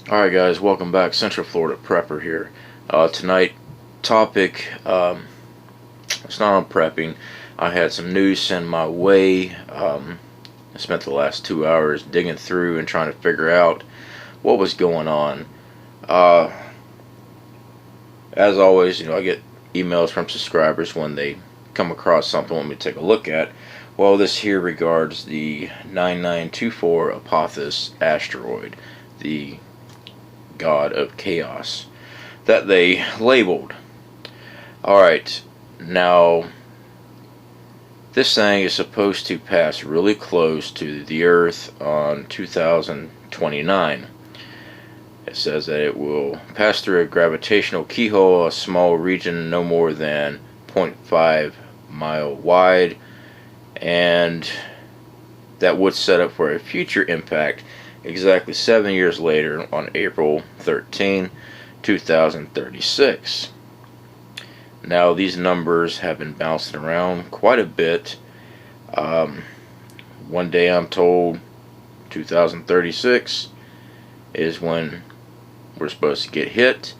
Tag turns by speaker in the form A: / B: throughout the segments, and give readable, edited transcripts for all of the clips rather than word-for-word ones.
A: Alright guys, welcome back. Central Florida Prepper here. Tonight topic, it's not on prepping. I had some news sent my way. I spent the last 2 hours digging through and trying to figure out what was going on. Uh, as always, I get emails from subscribers when they come across something want me to take a look at. Well, this here regards the 9924 Apophis Asteroid, the god of chaos that they labeled. Alright, now this thing is supposed to pass really close to the Earth on 2029. It says that it will pass through a gravitational keyhole, a small region no more than 0.5 mile wide, and that would set up for a future impact exactly 7 years later on April 13, 2036. Now these numbers have been bouncing around quite a bit. One day I'm told 2036 is when we're supposed to get hit.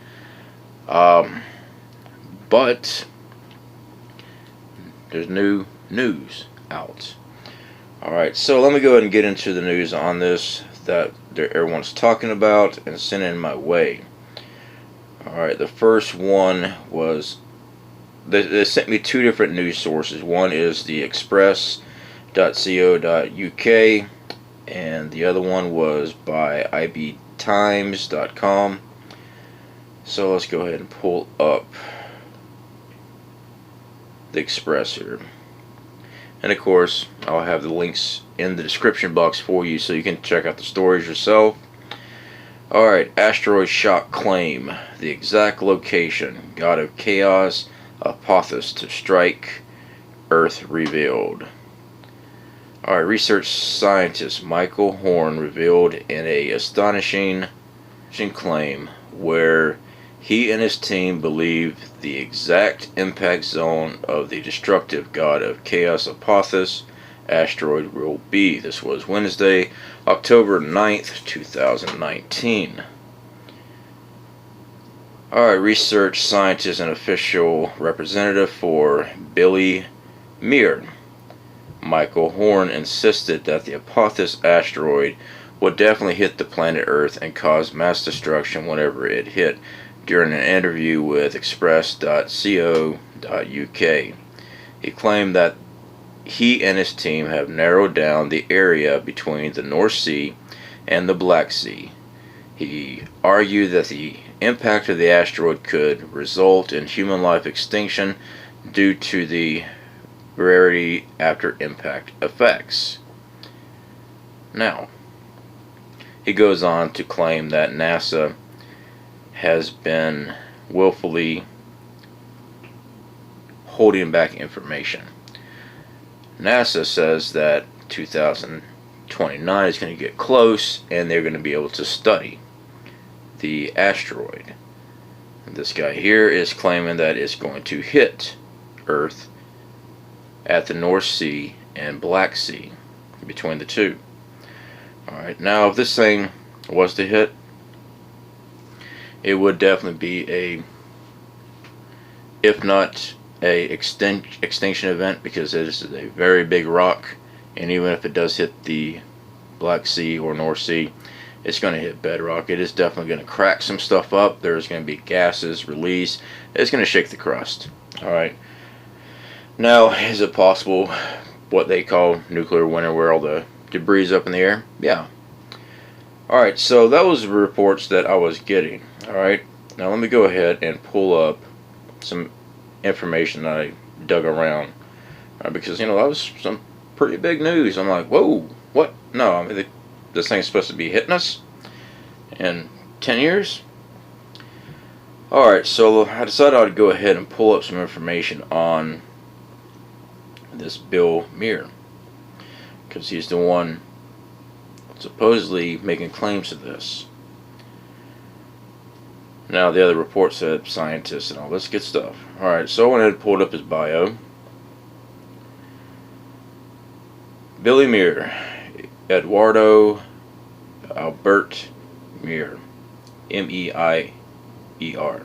A: But there's new news out. Alright, so let me go ahead and get into the news on this that everyone's talking about and sending my way. Alright, the first one was, they sent me two different news sources. One is the express.co.uk and the other one was by ibtimes.com. So let's go ahead and pull up the Express here. And of course, I'll have the links in the description box for you so you can check out the stories yourself. Alright, asteroid shock claim. The exact location. God of chaos, Apophis to strike. Earth revealed. Alright, research scientist Michael Horn revealed in a astonishing claim where he and his team believe the exact impact zone of the destructive god of chaos Apophis asteroid will be. This was Wednesday, October 9th, 2019. Alright, research scientist and official representative for Billy Meier, Michael Horn, insisted that the Apophis asteroid would definitely hit the planet Earth and cause mass destruction whenever it hit, during an interview with express.co.uk. He claimed that he and his team have narrowed down the area between the North Sea and the Black Sea. He argued that the impact of the asteroid could result in human life extinction due to the rarity after impact effects. Now, he goes on to claim that NASA has been willfully holding back information. NASA says that 2029 is going to get close and they're going to be able to study the asteroid. This guy here is claiming that it's going to hit Earth at the North Sea and Black Sea, between the two. Alright, now if this thing was to hit, it would definitely be a, if not a extinction event, because this is a very big rock, and even if it does hit the Black Sea or North Sea, it's going to hit bedrock. It is definitely going to crack some stuff up. There's going to be gases released. It's going to shake the crust. Alright, now is it possible what they call nuclear winter, where all the debris is up in the air? Yeah. Alright, so that was the reports that I was getting. Alright, now let me go ahead and pull up some information that I dug around. Because, that was some pretty big news. I'm like, whoa, what? No, I mean, this thing's supposed to be hitting us in 10 years? Alright, so I decided I'd go ahead and pull up some information on this Bill Meier, because he's the one supposedly making claims to this. Now the other report said scientists and all this good stuff. Alright, so I went ahead and pulled up his bio. Billy Meier, Eduardo Albert Meier, M-E-I-E-R.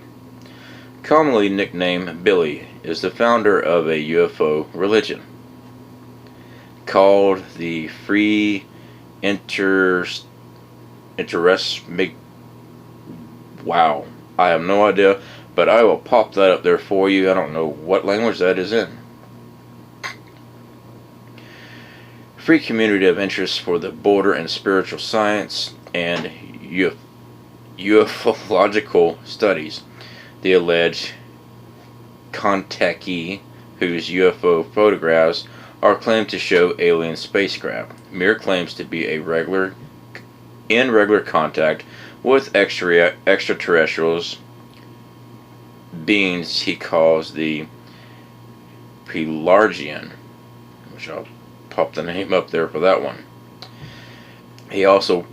A: Commonly nicknamed Billy, is the founder of a UFO religion called the Free Interest. Wow, I have no idea, but I will pop that up there for you. I don't know what language that is in. Free community of interest for the border and spiritual science and ufological studies. The alleged contactee, whose UFO photographs are claimed to show alien spacecraft, Meier claims to be in regular contact with extraterrestrials beings he calls the Pelargian, which I'll pop the name up there for that one. He also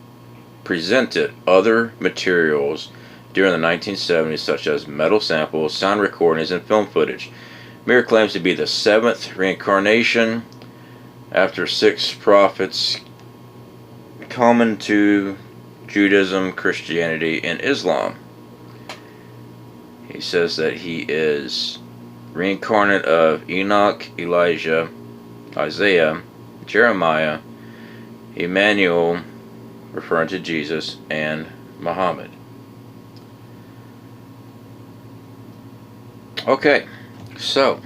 A: presented other materials during the 1970s, such as metal samples, sound recordings, and film footage. Meier claims to be the seventh reincarnation after six prophets common to Judaism, Christianity, and Islam. He says that he is reincarnate of Enoch, Elijah, Isaiah, Jeremiah, Emmanuel, referring to Jesus, and Muhammad. Okay, so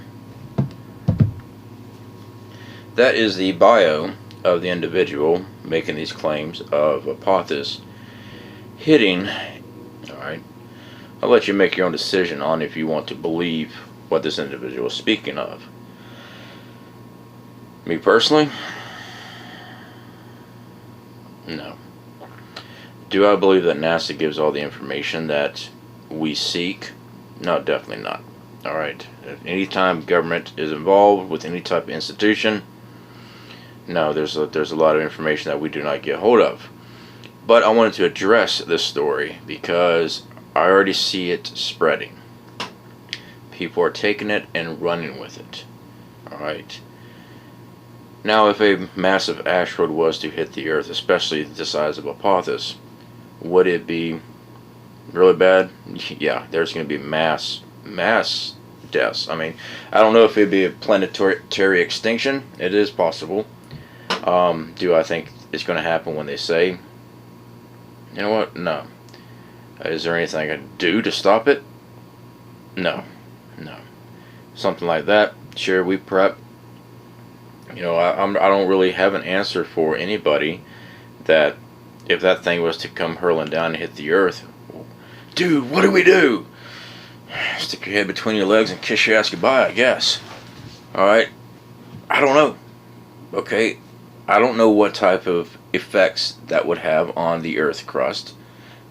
A: that is the bio of the individual making these claims of Apophis hitting. Alright, I'll let you make your own decision on if you want to believe what this individual is speaking of. Me personally, no. Do I believe that NASA gives all the information that we seek? No, definitely not. Alright, anytime government is involved with any type of institution, no, there's a lot of information that we do not get hold of. But I wanted to address this story because I already see it spreading. People are taking it and running with it. Alright. Now, if a massive asteroid was to hit the Earth, especially the size of Apophis, would it be really bad? Yeah, there's going to be mass deaths. I mean, I don't know if it'd be a planetary extinction. It is possible. Do I think it's going to happen when they say? You know what? No. Is there anything I can do to stop it? No. Something like that. Sure, we prep. You know, I don't really have an answer for anybody that if that thing was to come hurling down and hit the Earth, dude, what do we do? Stick your head between your legs and kiss your ass goodbye, I guess. Alright? I don't know. Okay? I don't know what type of effects that would have on the Earth crust.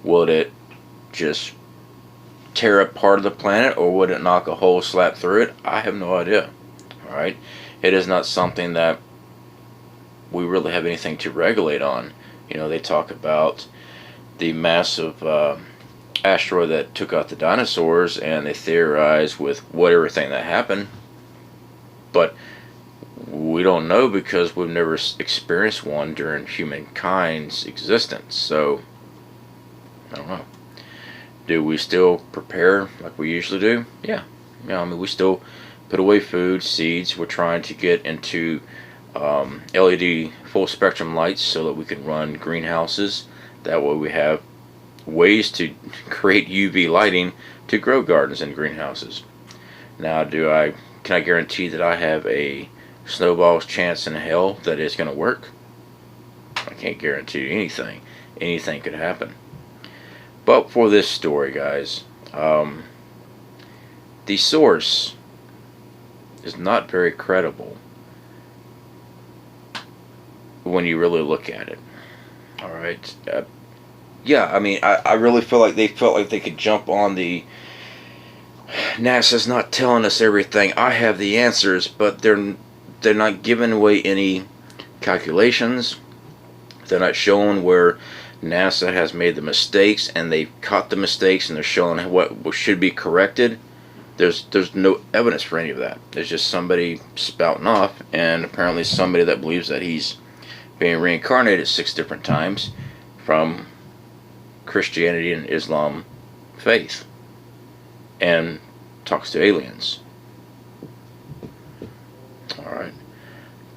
A: Would it just tear up part of the planet, or would it knock a hole slap through it? I have no idea. Alright? It is not something that we really have anything to regulate on. You know, they talk about the massive asteroid that took out the dinosaurs, and they theorize with what everything that happened. But we don't know because we've never experienced one during humankind's existence. So, I don't know. Do we still prepare like we usually do? Yeah. I mean, we still put away food, seeds. We're trying to get into LED full spectrum lights so that we can run greenhouses. That way we have ways to create UV lighting to grow gardens and greenhouses. Now, can I guarantee that I have a snowball's chance in hell that it's going to work? I can't guarantee anything. Anything could happen. But for this story, guys, the source is not very credible when you really look at it. Alright. Yeah, I mean, I really feel like they felt like they could jump on the NASA's not telling us everything. I have the answers, but they're not giving away any calculations. They're not showing where NASA has made the mistakes, and they've caught the mistakes, and they're showing what should be corrected. There's no evidence for any of that. There's just somebody spouting off, and apparently somebody that believes that he's being reincarnated 6 different times from Christianity and Islam faith and talks to aliens. Alright.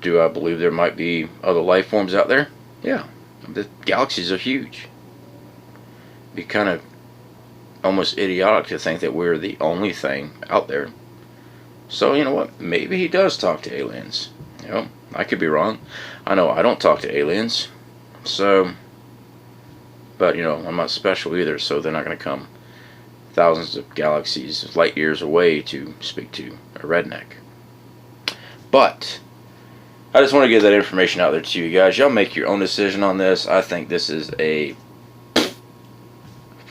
A: Do I believe there might be other life forms out there? Yeah. The galaxies are huge. It'd be kind of almost idiotic to think that we're the only thing out there. So, you know what? Maybe he does talk to aliens. You know, I could be wrong. I know I don't talk to aliens. So, but, you know, I'm not special either, so they're not going to come thousands of galaxies, light years away to speak to a redneck. But I just want to get that information out there to you guys. Y'all make your own decision on this. I think this is a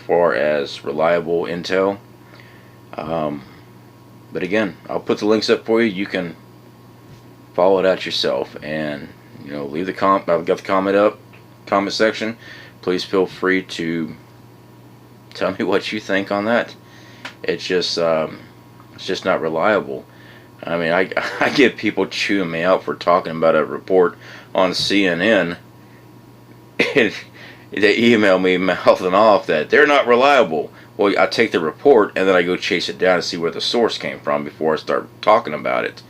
A: far as reliable intel. But again, I'll put the links up for you. You can follow it out yourself, and you know, leave the comment. I've got the comment section. Please feel free to tell me what you think on that. It's just not reliable. I mean, I get people chewing me out for talking about a report on CNN, and they email me mouthing off that they're not reliable. Well, I take the report and then I go chase it down and see where the source came from before I start talking about it.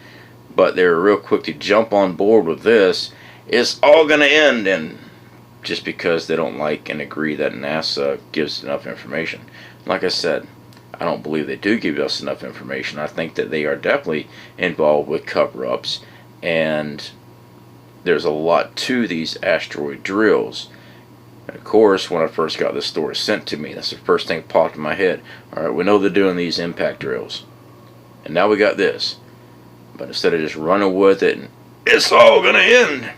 A: But they're real quick to jump on board with this. It's all going to end, and just because they don't like and agree that NASA gives enough information. Like I said, I don't believe they do give us enough information. I think that they are definitely involved with cover-ups, and there's a lot to these asteroid drills. And of course, when I first got this story sent to me, that's the first thing that popped in my head. Alright, we know they're doing these impact drills. And now we got this. But instead of just running with it, and it's all going to end,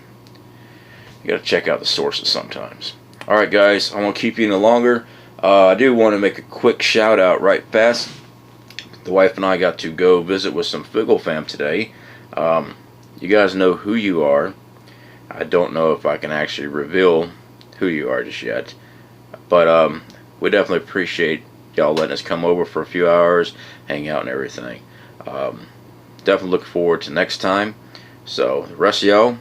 A: you got to check out the sources sometimes. Alright guys, I won't keep you any longer. I do want to make a quick shout out right fast. The wife and I got to go visit with some Figgle fam today. You guys know who you are. I don't know if I can actually reveal who you are just yet, but we definitely appreciate y'all letting us come over for a few hours, hang out and everything. Definitely look forward to next time. So the rest of y'all,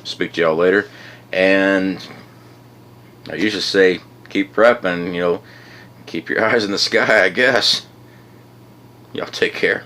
A: speak to y'all later, and I usually say keep prepping, you know, keep your eyes in the sky, I guess. Y'all take care.